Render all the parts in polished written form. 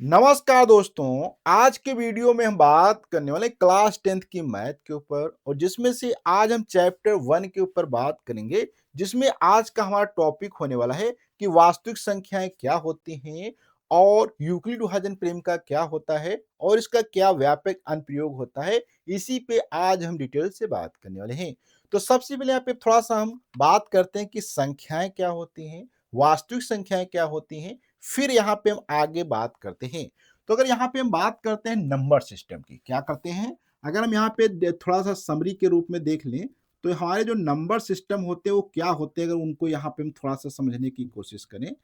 नमस्कार दोस्तों, आज के वीडियो में हम बात करने वाले क्लास 10th की मैथ के ऊपर और जिसमें से आज हम चैप्टर 1 के ऊपर बात करेंगे, जिसमें आज का हमारा टॉपिक होने वाला है कि वास्तविक संख्याएं क्या होती हैं और यूक्लिड विभाजन प्रेम का क्या होता है और इसका क्या व्यापक अनुप्रयोग होता है। इसी पे आज हम डिटेल से बात करने वाले हैं। तो सबसे पहले यहाँ पे थोड़ा-सा हम बात करते हैं कि संख्याएं क्या होती हैं, वास्तविक संख्याएं क्या होती हैं, फिर यहाँ पे हम आगे बात करते हैं। तो अगर यहाँ पे हम बात करते हैं नंबर सिस्टम की, क्या करते हैं? अगर हम यहाँ पे थोड़ा-सा समरी के रूप में देख लें, तो हमारे जो नंबर सिस्टम होते हैं वो क्या होते हैं? अगर उनको यहाँ पे हम थोड़ा-सा समझने की कोशिश करें,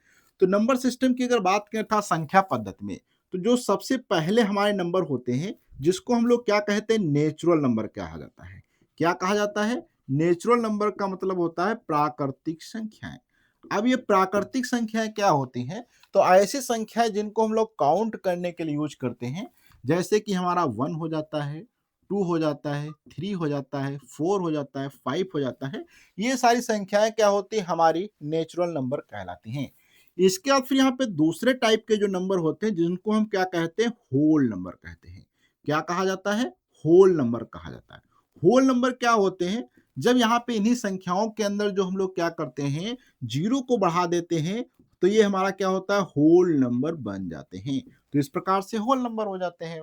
तो नंबर सिस्टम की अगर बात करें अर्थात संख्या पद्धति में, तो जो सबसे पहले हमारे नंबर होते हैं, जिसको हम लोग क्या कहते हैं? नेचुरल नंबर कहा जाता है। क्या कहा जाता है? नेचुरल नंबर का मतलब होता है प्राकृतिक संख्याएँ। अब ये प्राकृतिक संख्याएँ क्या होती हैं? तो ऐसी संख्याएँ जिनको हम लोग काउंट करने के लिए यूज़ करते हैं, जैसे कि हमारा 1 हो जाता है, 2 हो जाता है, 3 हो जाता है, 4 हो जाता है, 5 हो जाता है। ये सारी संख्याएँ क्या होती हैं? हमारी नेचुरल नंबर कहलाती हैं। इसके बाद फिर यहाँ पे दूसरे टाइप के जो नंबर होते हैं, जिनको हम क्या कहते हैं? होल नंबर कहते हैं। क्या कहा जाता है? होल नंबर कहा जाता है। होल नंबर क्या होते हैं? जब यहाँ पे इन्हीं संख्याओं के अंदर जो हम लोग क्या करते हैं, 0 को बढ़ा देते हैं, तो ये हमारा क्या होता है? होल नंबर बन जाते हैं। तो इस प्रकार से होल नंबर हो जाते हैं।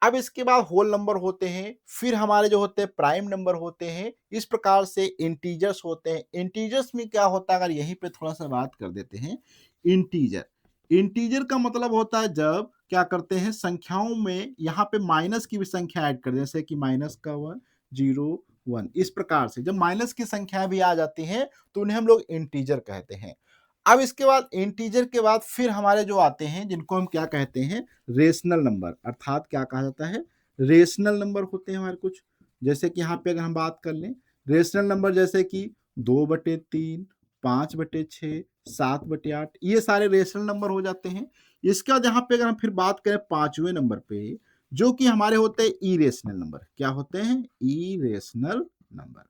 अब इसके बाद होल नंबर होते हैं, फिर हमारे जो होते हैं प्राइम नंबर होते हैं, इस प्रकार से इंटीजर्स होते हैं। इंटीजर्स में क्या होता है, अगर यहीं पे थोड़ा-सा बात कर देते हैं, इंटीजर। इंटीजर का मतलब होता है जब क्या करते हैं संख्याओं में यहाँ पे माइनस की भी संख्या ऐड कर दें, जैसे कि माइनस का 1, 0, 1 इस प्रकार से जब माइनस की संख्याएँ भी आ जाती हैं, तो उन्हें हम लोग इंटीजर कहते हैं। अब इसके बाद इंटीजर के बाद फिर हमारे जो आते हैं, जिनको हम क्या कहते हैं? रेशनल नंबर अर्थात क्या कहा जाता है? रेशनल नंबर होते हैं हमारे कुछ। जैसे कि यहाँ पे अगर हम बात कर लें, रेशनल नंबर जैसे कि 2/3, 5/6, 7/8 ये सारे रेशनल नंबर हो जाते हैं। इसके बाद यहाँ पे अगर हम फिर बात करें 5वें नंबर पे, जो कि हमारे होते हैं इरेशनल नंबर। क्या होते हैं? Irrational number.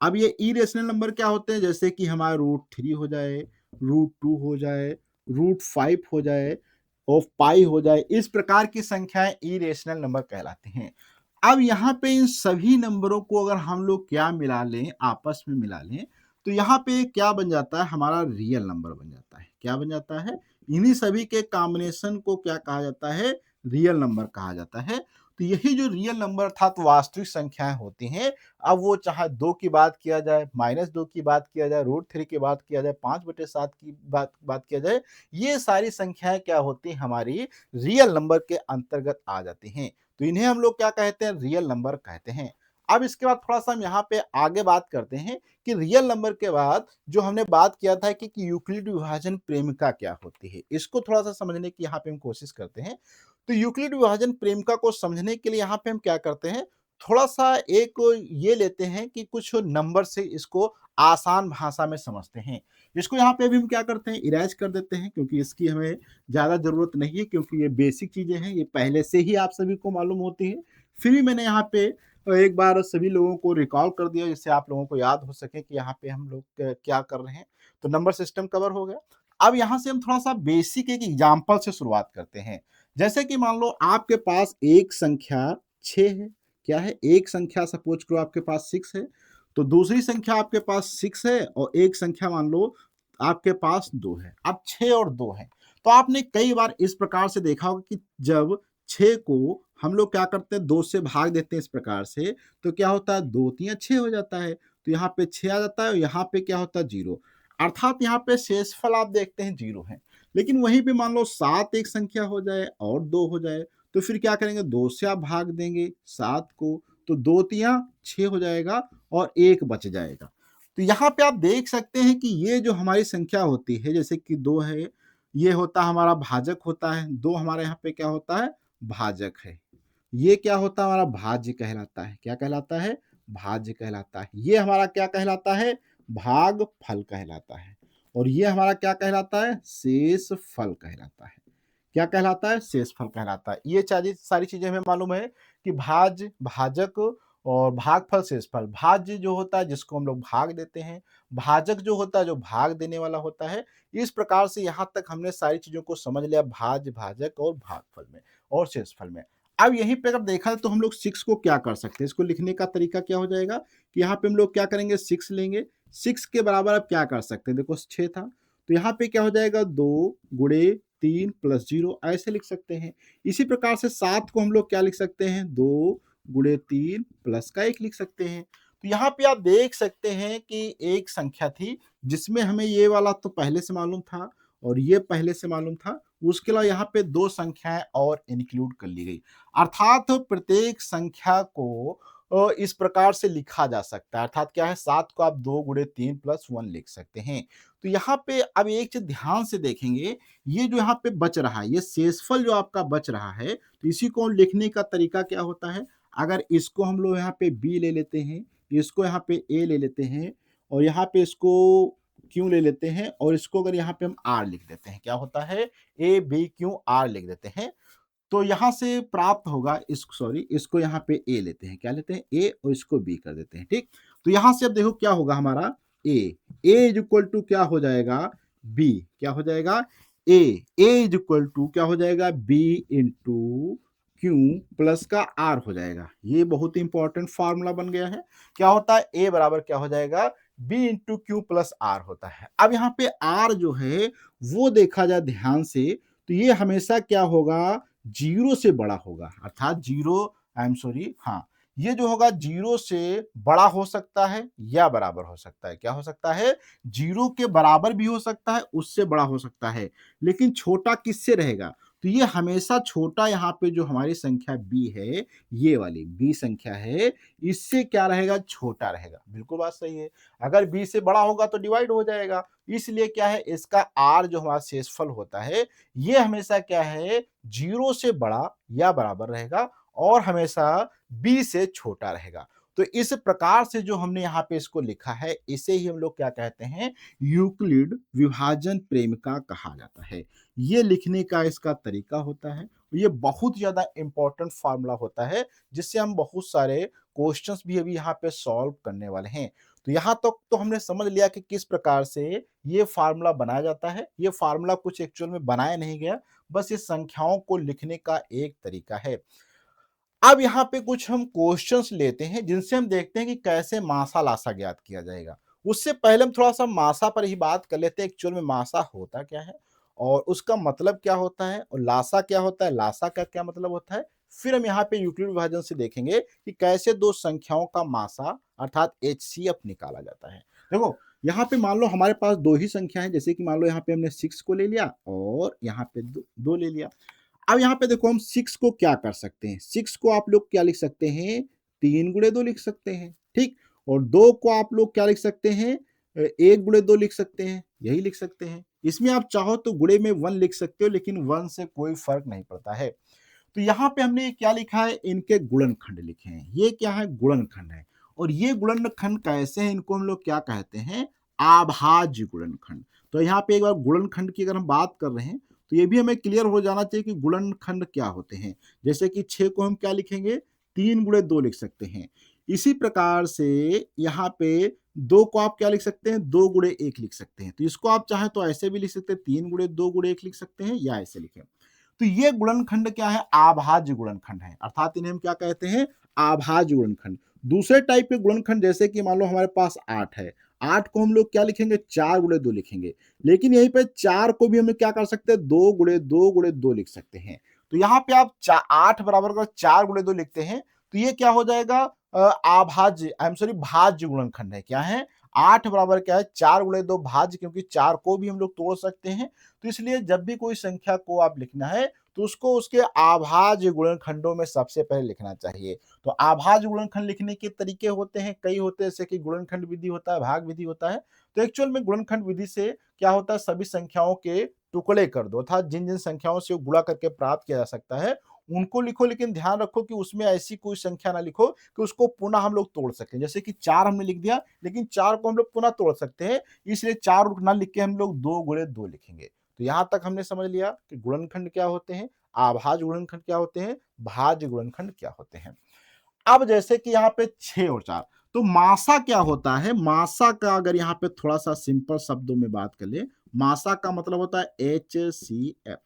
अब ये इरेशनल नंबर क्या होते हैं? जैसे कि हमारा √3 हो जाए, √2 हो जाए, √5 हो जाए और पाई हो जाए, इस प्रकार की संख्याएं इरेशनल नंबर कहलाती हैं। अब यहाँ पे इन सभी नंबरों को अगर हम लोग क्या मिला लें, आपस में मिला लें, तो यहाँ पे क्या बन जाता है? हमारा रियल नंबर बन जाता है। क्या बन जाता है? इन्हीं सभी के कॉम्बिनेशन को क्या कहा जाता है? रियल नंबर कहा जाता है। तो यही जो रियल नंबर अर्थात वास्तविक संख्याएं होती हैं, अब वो चाहे 2 की बात किया जाए, -2 की बात किया जाए, √3 की बात किया जाए, 5/7 की बात बात किया जाए, ये सारी संख्याएँ क्या होती हैं? हमारी रियल नंबर के अंतर्गत आ जाती हैं। तो इन्हें हम लोग क्या कहते हैं? रियल नंबर कहते हैं। अब इसके बाद थोड़ा-सा हम यहाँ पे आगे बात करते हैं कि रियल नंबर के बाद जो हमने बात किया था कि यूक्लिड विभाजन प्रेमिका क्या होती है? इसको थोड़ा-सा समझने की यहाँ पे हम कोशिश करते हैं। तो यूक्लिड विभाजन प्रेमिका को समझने के लिए यहाँ पे हम क्या करते हैं? थोड़ा-सा एक ये लेते हैं कि कुछ नंबर से इसको आसान भाषा में समझते हैं। इसको यहाँ पे भी हम क्या करते हैं? इरेज़ कर देते हैं क्योंकि इसकी हमें ज़्यादा ज़रूरत नहीं है क्योंकि ये बेसिक चीज़ें हैं, ये पहले से ही आप सभी को मालूम होती हैं। फिर भी मैंने यहाँ पे एक बार सभी लोगों को रिकॉल कर दिया जिससे आप लोगों को याद हो सके कि यहाँ पे हम लोग क्या कर रहे हैं। तो नंबर सिस्टम कवर हो गया। अब यहाँ से हम थोड़ा-सा बेसिक एक एग्ज़ाम्पल से शुरुआत करते हैं। जैसे कि मान लो आपके पास एक संख्या 6 है। क्या है? एक संख्या सपोज़ करो आपके पास 6 है, तो दूसरी संख्या आपके पास 6 है और एक संख्या मान लो आपके पास 2 है। अब 6 और 2 है। तो आपने कई बार इस प्रकार से देखा होगा कि जब 6 को हम लोग क्या करते हैं 2 से भाग देते हैं इस प्रकार से, तो क्या होता है 2 तिया 6 हो जाता है। तो यहाँ पे 6 आ जाता है और यहाँ पे क्या होता है 0 अर्थात यहाँ पे शेषफल आप देखते हैं 0 है। लेकिन वहीं पे मान लो 7 एक संख्या हो जाए और 2 हो जाए, तो फिर क्या करेंगे 2 से आप भाग देंगे 7 को, तो 2 तिया 6 हो जाएगा और 1 बच जाएगा। तो यहाँ पे आप देख सकते हैं कि ये जो हमारी संख्या होती है जैसे कि 2 है, ये होता है हमारा भाजक होता है, 2 हमारे यहाँ पे क्या होता है? भाजक है। ये क्या होता है? हमारा भाज्य कहलाता है। क्या कहलाता है? भाज्य कहलाता है। ये हमारा क्या कहलाता है? भागफल कहलाता है। और ये हमारा क्या कहलाता है? शेषफल कहलाता है। क्या कहलाता है? शेषफल कहलाता है। ये सारी चीज़ें हमें मालूम है कि भाज्य, भाजक और भागफल शेषफल, भाज्य जो होता है जिसको हम लोग भाग देते हैं, भाजक जो होता है जो भाग देने वाला होता है। इस प्रकार से यहाँ तक हमने सारी चीज़ों को समझ लिया भाज्य, भाजक और भागफल में और शेषफल में। अब यहीं पे अगर देखा जाए तो हम लोग 6 को क्या कर सकते हैं, इसको लिखने का तरीका क्या हो जाएगा कि यहाँ पे हम लोग क्या करेंगे 6 लेंगे, 6 के बराबर आप क्या कर सकते हैं, देखो 6 था, तो यहाँ पे क्या हो जाएगा 2 गुणे 3 प्लस 0 ऐसे लिख सकते हैं। इसी प्रकार से 7 को हम लोग क्या लिख सकते हैं 2 गुणे 3 प्लस का 1 लिख सकते हैं। तो यहाँ पे आप देख सकते हैं कि एक संख्या थी जिसमें हमें ये वाला तो पहले से मालूम था और ये पहले से मालूम था, उसके अलावा यहाँ पे 2 संख्याएँ और इंक्लूड कर ली गई। अर्थात प्रत्येक संख्या को इस प्रकार से लिखा जा सकता है, अर्थात क्या है 7 को आप 2 गुणे 3 प्लस 1 लिख सकते हैं। तो यहाँ पे अब एक चीज़ ध्यान से देखेंगे, ये जो यहाँ पे बच रहा है, ये शेषफल जो आपका बच रहा है, तो इसी को लिखने का तरीका क्या होता है, अगर इसको हम लोग यहाँ पे बी ले लेते हैं, इसको यहाँ पे ए ले लेते हैं और यहाँ पे इसको क्यू ले लेते हैं और इसको अगर यहाँ पे हम आर लिख देते हैं, क्या होता है ए बी क्यू आर लिख देते हैं, तो यहाँ से प्राप्त होगा इसको यहाँ पे ए लेते हैं, क्या लेते हैं ए और इसको बी कर देते हैं, ठीक। तो यहाँ से अब देखो क्या होगा हमारा ए इज इक्वल टू क्या हो जाएगा बी, क्या हो जाएगा ए इज इक्वल टू क्या हो जाएगा बी इंटू क्यू प्लस का आर हो जाएगा। ये बहुत इंपॉर्टेंट फार्मूला बन गया है। क्या होता है ए बराबर क्या हो जाएगा B into Q plus R होता है। अब यहाँ पे आर जो है वो देखा जाए ध्यान से तो ये हमेशा क्या होगा जीरो से बड़ा होगा, अर्थात जीरो आई एम सॉरी हाँ, ये जो होगा जीरो से बड़ा हो सकता है या बराबर हो सकता है। क्या हो सकता है जीरो के बराबर भी हो सकता है, उससे बड़ा हो सकता है, लेकिन छोटा किससे रहेगा, तो ये हमेशा छोटा यहाँ पे जो हमारी संख्या बी है, ये वाली बी संख्या है, इससे क्या रहेगा छोटा रहेगा। बिल्कुल बात सही है, अगर बी से बड़ा होगा तो डिवाइड हो जाएगा, इसलिए क्या है इसका आर जो हमारा शेषफल होता है ये हमेशा क्या है जीरो से बड़ा या बराबर रहेगा और हमेशा बी से छोटा रहेगा। तो इस प्रकार से जो हमने यहाँ पे इसको लिखा है इसे ही हम लोग क्या कहते हैं यूक्लिड विभाजन प्रेमिका कहा जाता है। ये लिखने का इसका तरीका होता है, ये बहुत ज्यादा इंपॉर्टेंट फार्मूला होता है जिससे हम बहुत सारे क्वेश्चंस भी अभी यहाँ पे सॉल्व करने वाले हैं। तो यहाँ तक तो हमने समझ लिया कि किस प्रकार से ये फार्मूला बनाया जाता है। ये फार्मूला कुछ एक्चुअल में बनाया नहीं गया, बस ये संख्याओं को लिखने का एक तरीका है। अब यहाँ पे कुछ हम क्वेश्चंस लेते हैं जिनसे हम देखते हैं कि कैसे मासा लासा ज्ञात किया जाएगा। उससे पहले हम थोड़ा-सा मासा पर ही बात कर लेते हैं, एक्चुअल में मासा होता क्या है और उसका मतलब क्या होता है और लासा क्या होता है, लासा का क्या मतलब होता है। फिर हम यहाँ पे यूक्लिड विभाजन से देखेंगे कि कैसे दो संख्याओं का मासा अर्थात एचसीएफ निकाला जाता है। देखो, यहाँ पे मान लो हमारे पास 2 ही संख्या है, जैसे कि मान लो यहाँ पे हमने 6 को ले लिया और यहाँ पे 2 ले लिया। अब यहाँ पे देखो हम 6 को क्या कर सकते हैं, 6 को आप लोग क्या लिख सकते हैं 3 गुणे 2 लिख सकते हैं, ठीक। और 2 को आप लोग क्या लिख सकते हैं 1 गुणे 2 लिख सकते हैं, यही लिख सकते हैं। इसमें आप चाहो तो गुणे में 1 लिख सकते हो, लेकिन 1 से कोई फर्क नहीं पड़ता है। तो यहाँ पे हमने क्या लिखा है इनके गुणनखंड लिखे हैं, ये क्या है गुणनखंड है। और ये गुणनखंड कैसे हैं, इनको हम लोग क्या कहते हैं अभाज्य गुणनखंड। तो यहाँ पे एक बार गुणनखंड की अगर हम बात कर रहे हैं तो ये भी हमें क्लियर हो जाना चाहिए कि गुणनखंड क्या होते हैं। जैसे कि 6 को हम क्या लिखेंगे 3 गुणे 2 लिख सकते हैं। इसी प्रकार से यहाँ पे 2 को आप क्या लिख सकते हैं 2 गुणे 1 लिख सकते हैं। तो इसको आप चाहें तो ऐसे भी लिख सकते हैं 3 गुणे 2 गुणे 1 लिख सकते हैं या ऐसे लिखें। तो ये गुणनखंड क्या है अभाज्य गुणनखंड है, अर्थात इन्हें हम क्या कहते हैं अभाज्य गुणनखंड। दूसरे टाइप के गुणनखंड जैसे कि मान लो हमारे पास 8 है, 8 को हम लोग क्या लिखेंगे 4 गुणे 2 लिखेंगे, लेकिन यहीं पे 4 को भी हम क्या कर सकते हैं 2 गुणे 2 गुणे 2 लिख सकते हैं। तो यहाँ पे आप 8 बराबर का 4 गुणे 2 लिखते हैं तो ये क्या हो जाएगा अभाज्य आई एम सॉरी भाज्य गुणनखंड है। क्या है 8 बराबर क्या है 4 गुणे 2 भाज्य, क्योंकि 4 को भी हम लोग तोड़ सकते हैं। तो इसलिए जब भी कोई संख्या को आप लिखना है तो उसको उसके अभाज्य गुणनखंडों में सबसे पहले लिखना चाहिए। तो अभाज्य गुणनखंड लिखने के तरीके होते हैं, कई होते हैं, जैसे कि गुणनखंड विधि होता है, भाग विधि होता है। तो एक्चुअल में गुणनखंड विधि से क्या होता है सभी संख्याओं के टुकड़े कर दो, अर्थात जिन जिन संख्याओं से गुणा करके प्राप्त किया जा सकता है उनको लिखो, लेकिन ध्यान रखो कि उसमें ऐसी कोई संख्या ना लिखो कि उसको पुनः हम लोग तोड़ सकें। जैसे कि 4 हमने लिख दिया, लेकिन 4 को हम लोग पुनः तोड़ सकते हैं, इसलिए 4 ना लिख के हम लोग 2 गुणे 2 लिखेंगे। तो यहाँ तक हमने समझ लिया कि गुणनखंड क्या होते हैं, अभाज्य गुणनखंड क्या होते हैं, भाज्य गुणनखंड क्या होते हैं। अब जैसे कि यहाँ पे 6 और 4, तो मासा क्या होता है? मासा का अगर यहाँ पे थोड़ा-सा सिंपल शब्दों में बात कर ले, मासा का मतलब होता है HCF।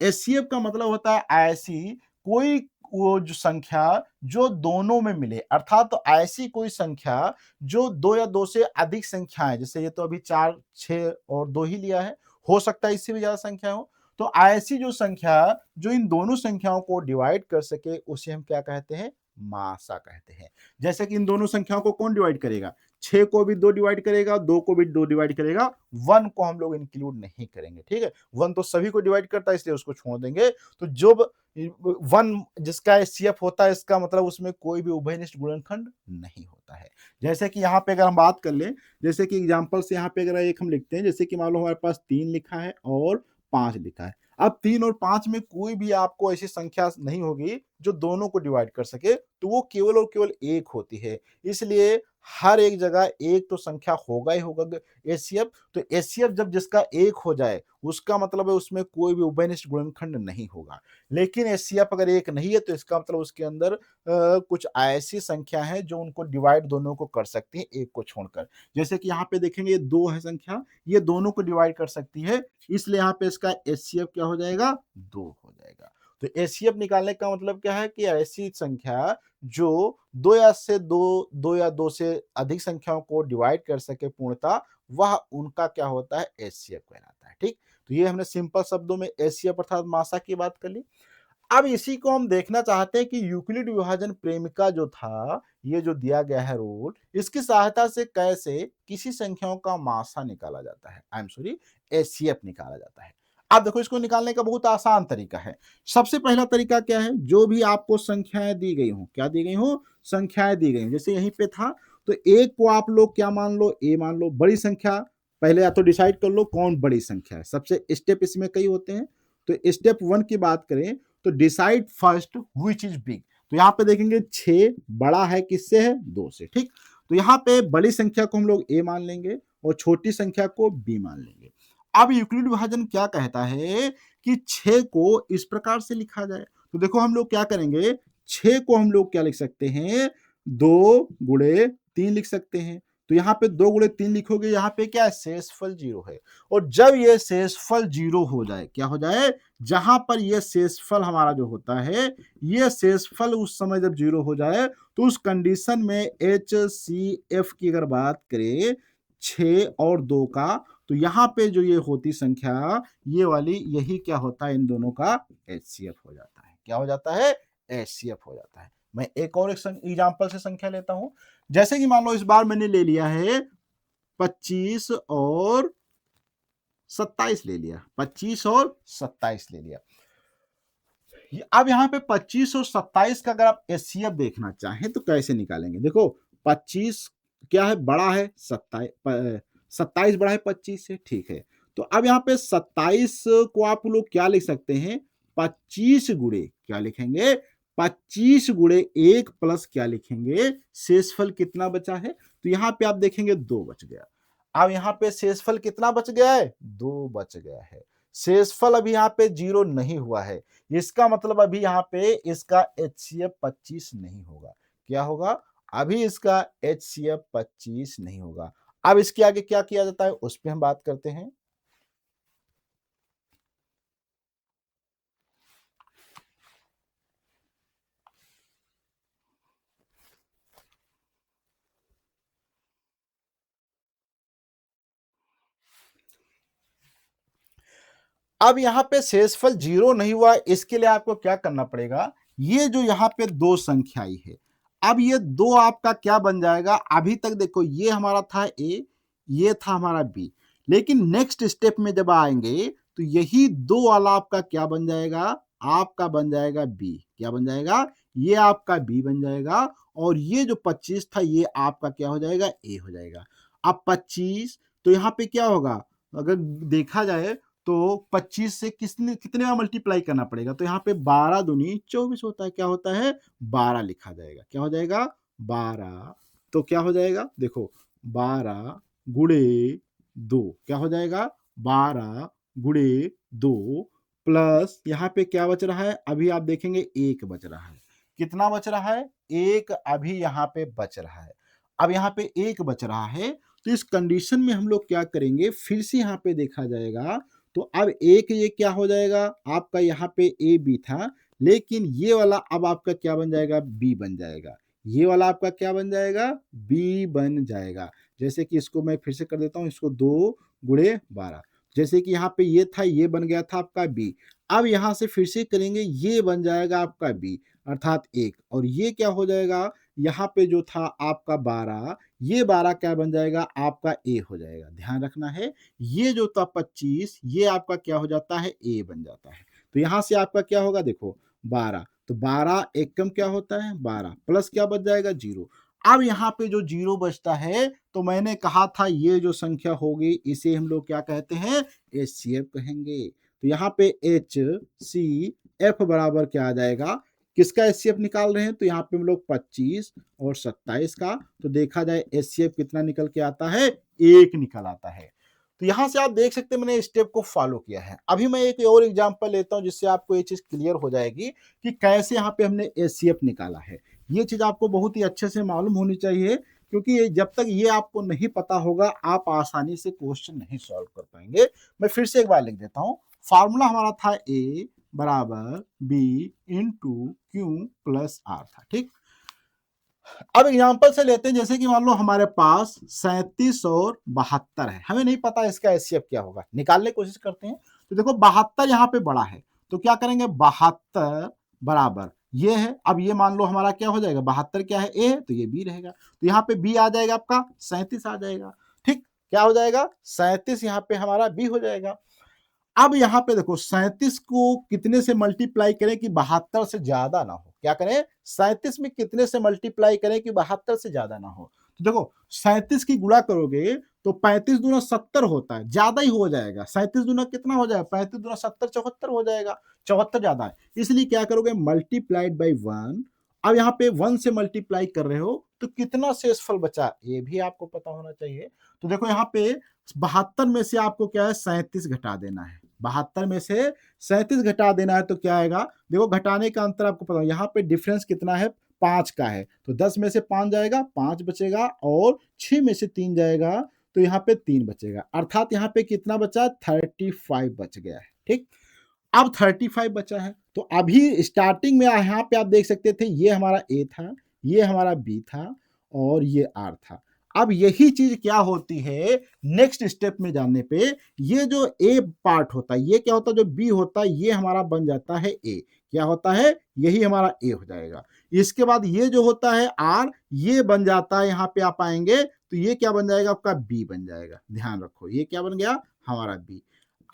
एचसीएफ का मतलब होता है ऐसी कोई वो जो संख्या जो दोनों में मिले, अर्थात तो ऐसी कोई संख्या जो 2 या 2 से अधिक संख्याएँ, जैसे ये तो अभी 4, 6 और 2 ही लिया है, हो सकता है इससे भी ज़्यादा संख्या हो। तो ऐसी जो संख्या जो इन दोनों संख्याओं को डिवाइड कर सके, उसे हम क्या कहते हैं? मासा कहते हैं। जैसे कि इन दोनों संख्याओं को कौन डिवाइड करेगा? 6 को भी 2 डिवाइड करेगा, 2 को भी 2 डिवाइड करेगा, 1 को हम लोग इंक्लूड नहीं करेंगे, ठीक है? 1 तो सभी को डिवाइड करता है, इसलिए उसको छोड़ देंगे। तो जो 1 जिसका एचसीएफ होता है, इसका मतलब उसमें कोई भी उभयनिष्ठ गुणनखंड नहीं होता है। जैसे कि यहाँ पे अगर हम बात कर लें, जैसे कि एग्जांपल से यहाँ पे अगर एक हम लिखते हैं, जैसे कि मान लो हमारे पास 3 लिखा है और 5 लिखा है। अब 3 और 5 में कोई भी आपको ऐसी संख्या नहीं होगी जो दोनों को डिवाइड कर सके, तो वो केवल और केवल 1 होती है। इसलिए हर एक जगह एक तो संख्या होगा ही होगा एचसीएफ। तो एचसीएफ जब जिसका 1 हो जाए, उसका मतलब है उसमें कोई भी उभयनिष्ठ गुणनखंड नहीं होगा। लेकिन एचसीएफ अगर 1 नहीं है, तो इसका मतलब उसके अंदर कुछ ऐसी संख्या है जो उनको डिवाइड दोनों को कर सकती है, 1 को छोड़कर। जैसे कि यहाँ पे देखेंगे, ये 2 है संख्या, ये दोनों को डिवाइड कर सकती है, इसलिए यहाँ पे इसका एचसीएफ क्या हो जाएगा? 2 हो जाएगा। तो एचसीएफ निकालने का मतलब क्या है कि ऐसी संख्या जो 2 या से 2 या 2 से अधिक संख्याओं को डिवाइड कर सके पूर्णतः, वह उनका क्या होता है? एचसीएफ कहलाता है, ठीक? तो ये हमने सिंपल शब्दों में एचसीएफ अर्थात मासा की बात कर ली। अब इसी को हम देखना चाहते हैं कि यूक्लिड विभाजन प्रेमिका जो था, ये जो दिया गया है रूल, इसकी सहायता से कैसे किसी संख्याओं का मासा निकाला जाता है, आई एम सॉरी, एचसीएफ निकाला जाता है। अब देखो, इसको निकालने का बहुत आसान तरीका है। सबसे पहला तरीका क्या है? जो भी आपको संख्याएं दी गई हो, क्या दी गई हो? संख्याएं दी गई, जैसे यहीं पे था, तो एक को आप लोग क्या मान लो? ए मान लो। बड़ी संख्या पहले या तो डिसाइड कर लो कौन बड़ी संख्या है। सबसे स्टेप इसमें कई होते हैं, तो स्टेप 1 की बात करें तो decide first which is big. तो यहाँ पे देखेंगे 6 बड़ा है किससे? है 2 से, ठीक? तो यहाँ पे बड़ी संख्या को हम लोग ए मान लेंगे और छोटी संख्या को बी मान लेंगे। अब यूक्लिड विभाजन क्या कहता है कि 6 को इस प्रकार से लिखा जाए। तो देखो, हम लोग क्या करेंगे, 6 को हम लोग क्या लिख सकते हैं? 2 गुणे 3 लिख सकते हैं। तो यहाँ पे 2 गुणे 3 लिखोगे, यहाँ पे क्या है? शेषफल 0 है। और जब ये शेषफल 0 हो जाए, क्या हो जाए? जहां पर ये शेषफल हमारा जो होता है, ये शेषफल उस समय जब 0 हो जाए, तो उस कंडीशन में एचसीएफ की अगर बात करें 6 और 2 का, तो यहाँ पे जो ये होती संख्या, ये वाली, यही क्या होता है? इन दोनों का एचसीएफ हो जाता है। क्या हो जाता है? एचसीएफ हो जाता है। मैं एक और एग्जांपल से संख्या लेता हूं। जैसे कि मान लो इस बार मैंने ले लिया है 25 और 27 ले लिया, 25 और 27 ले लिया। अब यहाँ पे 25 और 27 का अगर आप एचसीएफ देखना चाहें तो कैसे निकालेंगे? देखो, 25 क्या है? बड़ा है 27, 27 बड़ा है 25 से, ठीक है। तो अब यहाँ पे 27 को आप लोग क्या लिख सकते हैं? 25 गुणे क्या लिखेंगे? 25 गुणे 1 प्लस क्या लिखेंगे? शेषफल कितना बचा है? तो यहाँ पे आप देखेंगे 2 बच गया। अब यहाँ पे शेषफल कितना बच गया है? 2 बच गया है। शेषफल अभी यहाँ पे 0 नहीं हुआ है। इसका मतलब अभी यहाँ पे इसका एचसीएफ 25 नहीं होगा। क्या होगा? अभी इसका एचसीएफ 25 नहीं होगा। अब इसके आगे क्या किया जाता है, उस पर हम बात करते हैं। अब यहाँ पे शेषफल 0 नहीं हुआ, इसके लिए आपको क्या करना पड़ेगा? ये जो यहाँ पे 2 संख्याई है, अब ये 2 आपका क्या बन जाएगा? अभी तक देखो, ये हमारा था ए, ये था हमारा बी, लेकिन नेक्स्ट स्टेप में जब आएंगे तो यही 2 वाला आपका क्या बन जाएगा? आपका बन जाएगा बी। क्या बन जाएगा? ये आपका बी बन जाएगा, और ये जो 25 था, ये आपका क्या हो जाएगा? ए हो जाएगा। अब 25, तो यहाँ पे क्या होगा? अगर देखा जाए तो 25 से कितने बार मल्टीप्लाई करना पड़ेगा? तो यहाँ पे 12 दूनी 24 होता है। क्या होता है? 12 लिखा जाएगा। क्या हो जाएगा? 12। तो क्या हो जाएगा? देखो, 12 गुणे 2 क्या हो जाएगा? 12 गुणे 2 प्लस यहाँ पे क्या बच रहा है? अभी आप देखेंगे 1 बच रहा है। कितना बच रहा है? 1 अभी यहाँ पे बच रहा है। अब यहाँ पे 1 बच रहा है, तो इस कंडीशन में हम लोग क्या करेंगे, फिर से यहाँ पे देखा जाएगा, तो अब 1 ये क्या हो जाएगा, आपका यहाँ पे ए बी था, लेकिन ये वाला अब आपका क्या बन जाएगा, बी बन जाएगा। ये वाला आपका क्या बन जाएगा, बी बन जाएगा। जैसे कि इसको मैं फिर से कर देता हूँ, इसको 2 गुणे 12, जैसे कि यहाँ पे ये था, ये बन गया था आपका बी। अब यहाँ से फिर से करेंगे, ये बन जाएगा आपका बी अर्थात 1, और ये क्या हो जाएगा, यहाँ पे जो था आपका 12, ये 12 क्या बन जाएगा, आपका ए हो जाएगा। ध्यान रखना है, ये जो था 25, ये आपका क्या हो जाता है, ए बन जाता है। तो यहाँ से आपका क्या होगा, देखो 12, तो 12 एकम क्या होता है, 12 प्लस क्या बच जाएगा, 0। अब यहाँ पे जो 0 बचता है, तो मैंने कहा था ये जो संख्या होगी इसे हम लोग क्या कहते हैं, एचसीएफ कहेंगे। तो यहाँ पे एच सी एफ बराबर क्या आ जाएगा, किसका एचसीएफ निकाल रहे हैं, तो यहाँ पे हम लोग 25 और 27 का, तो देखा जाए एचसीएफ कितना निकल के आता है, 1 निकल आता है। तो यहां से आप देख सकते हैं मैंने स्टेप को फॉलो किया है। अभी मैं एक और एग्जांपल लेता हूं जिससे आपको ये चीज क्लियर हो जाएगी कि कैसे यहाँ पे हमने एचसीएफ निकाला है। ये चीज आपको बहुत ही अच्छे से मालूम होनी चाहिए, क्योंकि जब तक ये आपको नहीं पता होगा आप आसानी से क्वेश्चन नहीं सॉल्व कर पाएंगे। मैं फिर से एक बार लिख देता हूं, फॉर्मूला हमारा था ए बराबर B into Q plus R था, ठीक। अब एग्जांपल से लेते हैं, जैसे कि मान लो हमारे पास 37 और 72 है, हमें नहीं पता इसका एचसीएफ क्या होगा, निकालने की कोशिश करते हैं। तो देखो 72 यहाँ पे बड़ा है, तो क्या करेंगे, 72 बराबर ये है। अब ये मान लो हमारा क्या हो जाएगा, 72 क्या है, ए है, तो ये बी रहेगा, तो यहाँ पे बी आ जाएगा आपका 37 आ जाएगा, ठीक। क्या हो जाएगा, 37 यहाँ पे हमारा बी हो जाएगा। अब यहाँ पे देखो 37 को कितने से मल्टीप्लाई करें कि 72 से ज्यादा ना हो, क्या करें, 37 में कितने से मल्टीप्लाई करें कि 72 से ज्यादा ना हो। तो देखो 37 की गुणा करोगे तो 35 दूना 70 होता है, ज्यादा ही हो जाएगा। 37 दूना कितना हो जाएगा, 35 दूना 70, 74 हो जाएगा, 74 ज्यादा है, इसलिए क्या करोगे, मल्टीप्लाइड बाई 1। अब यहाँ पे 1 से मल्टीप्लाई कर रहे हो तो कितना शेषफल बचा, ये भी आपको पता होना चाहिए। तो देखो यहाँ पे 72 में से आपको क्या है, 37 घटा देना है। 72 में से 37 घटा देना है तो क्या आएगा, देखो घटाने का अंतर आपको पता है, यहाँ पे डिफरेंस कितना है, 5 का है, तो 10 में से 5 जाएगा, 5 बचेगा, और 6 में से 3 जाएगा, तो यहाँ पे 3 बचेगा, अर्थात यहाँ पे कितना बचा, 35 बच गया है, ठीक। अब 35 बचा है, तो अभी स्टार्टिंग में यहाँ पे आप देख सकते थे, ये हमारा ए था, ये हमारा बी था, और ये आर था। अब यही चीज क्या होती है नेक्स्ट स्टेप में जाने पे, ये जो ए पार्ट होता है, ये क्या होता है, जो बी होता है, ये हमारा बन जाता है ए, क्या होता है, यही हमारा ए हो जाएगा। इसके बाद ये जो होता है आर, ये बन जाता है, यहाँ पे आप आएंगे तो ये क्या बन जाएगा, आपका बी बन जाएगा। ध्यान रखो, ये क्या बन गया, हमारा बी।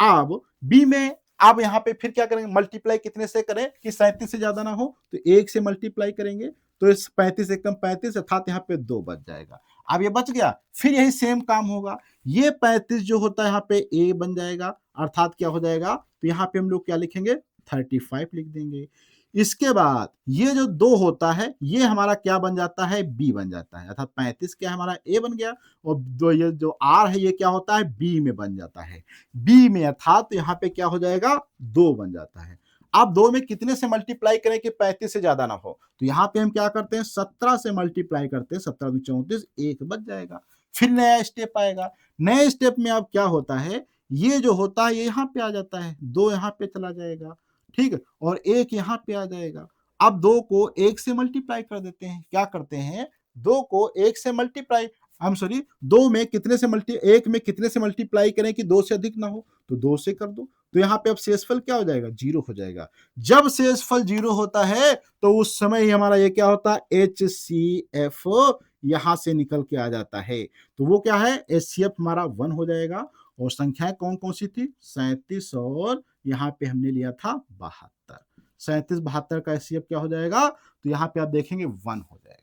अब बी में अब यहाँ पे फिर क्या करेंगे, मल्टीप्लाई कितने से करें कि 37 से ज्यादा ना हो, तो 1 से मल्टीप्लाई करेंगे, तो इस 35 एकदम 35 अर्थात यहाँ पे 2 बच जाएगा। अब ये बच गया, फिर यही सेम काम होगा, ये 35 जो होता है यहाँ पे ए बन जाएगा, अर्थात क्या हो जाएगा, तो यहाँ पे हम लोग क्या लिखेंगे, 35 लिख देंगे। इसके बाद ये जो 2 होता है, ये हमारा क्या बन जाता है, बी बन जाता है, अर्थात 35 क्या हमारा ए बन गया, और दो ये जो आर है ये क्या होता है, बी में बन जाता है, बी में, अर्थात तो यहाँ पे क्या हो जाएगा, 2 बन जाता है। अब 2 में कितने से मल्टीप्लाई करें कि 35 से ज्यादा ना हो, तो यहाँ पे हम क्या करते हैं, 17 से मल्टीप्लाई करते हैं, 17 में 34, 1 बच जाएगा। फिर नया स्टेप आएगा, नए स्टेप में अब क्या होता है, ये जो होता है ये यहाँ पे आ जाता है, 2 यहाँ पे चला जाएगा, ठीक है, और 1 यहाँ पे आ जाएगा। अब 2 को 1 से मल्टीप्लाई कर देते हैं, क्या करते हैं, 2 को 1 से मल्टीप्लाई, हम सॉरी 2 में कितने से 1 में कितने से मल्टीप्लाई करें कि 2 से अधिक ना हो, तो 2 से कर दो, तो यहाँ पे अब शेषफल क्या हो जाएगा, 0 हो जाएगा। जब शेषफल 0 होता है तो उस समय ही हमारा ये क्या होता है, एचसीएफ यहां से निकल के आ जाता है, तो वो क्या है, एचसीएफ हमारा 1 हो जाएगा। और संख्याएं कौन कौन सी थी, 37 और यहाँ पे हमने लिया था 72, 37 72 का एचसीएफ क्या हो जाएगा, तो यहाँ पे आप देखेंगे 1 हो जाएगा।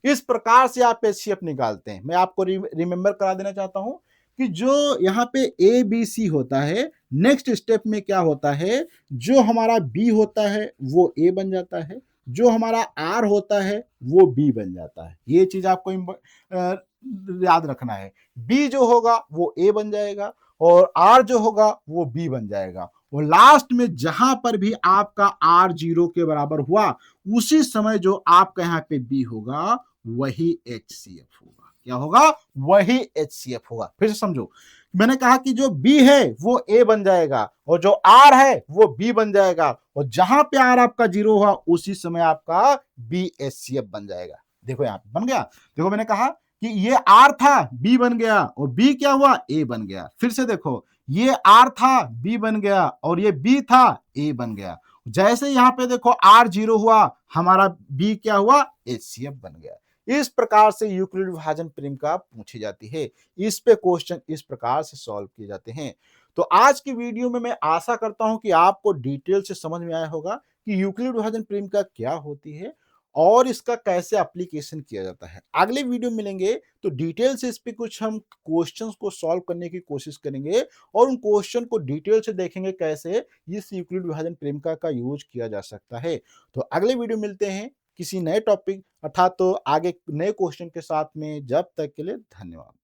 इस प्रकार से आप एचसीएफ निकालते हैं। मैं आपको रिमेंबर करा देना चाहता हूं कि जो यहाँ पे ए बी सी होता है, नेक्स्ट स्टेप में क्या होता है, जो हमारा बी होता है वो ए बन जाता है, जो हमारा आर होता है वो बी बन जाता है। ये चीज आपको याद रखना है, बी जो होगा वो ए बन जाएगा, और R जो होगा वो B बन जाएगा। और लास्ट में जहां पर भी आपका R 0 के बराबर हुआ उसी समय जो आपका यहाँ पे B होगा वही HCF होगा। क्या होगा? वही HCF होगा। फिर से समझो, मैंने कहा कि जो B है वो A बन जाएगा और जो R है वो B बन जाएगा और जहां पे R आपका 0 हुआ उसी समय आपका B HCF बन जाएगा। देखो यहां पे बन गया। देखो मैंने कहा कि ये R था, B बन गया और B क्या हुआ? A बन गया। फिर से देखो, ये R था, B बन गया और ये B था, A बन गया। जैसे यहां पे देखो R 0 हुआ, हमारा B क्या हुआ? HCF बन गया। इस प्रकार से यूक्लिड विभाजन प्रेमिका पूछी जाती है। इस पे क्वेश्चन इस प्रकार से सॉल्व किए जाते हैं। तो आज की वीडियो में मैं आशा करता हूं कि आपको डिटेल से समझ में आया होगा कि यूक्लिड विभाजन प्रेमिका क्या होती है और इसका कैसे एप्लीकेशन किया जाता है। अगले वीडियो मिलेंगे तो डिटेल से इस पे कुछ हम क्वेश्चंस को सॉल्व करने की कोशिश करेंगे और उन क्वेश्चन को डिटेल से देखेंगे कैसे इस यूक्लिड विभाजन प्रेमिका का यूज किया जा सकता है। तो अगले वीडियो मिलते हैं किसी नए टॉपिक अर्थात तो आगे नए क्वेश्चन के साथ में। जब तक के लिए धन्यवाद।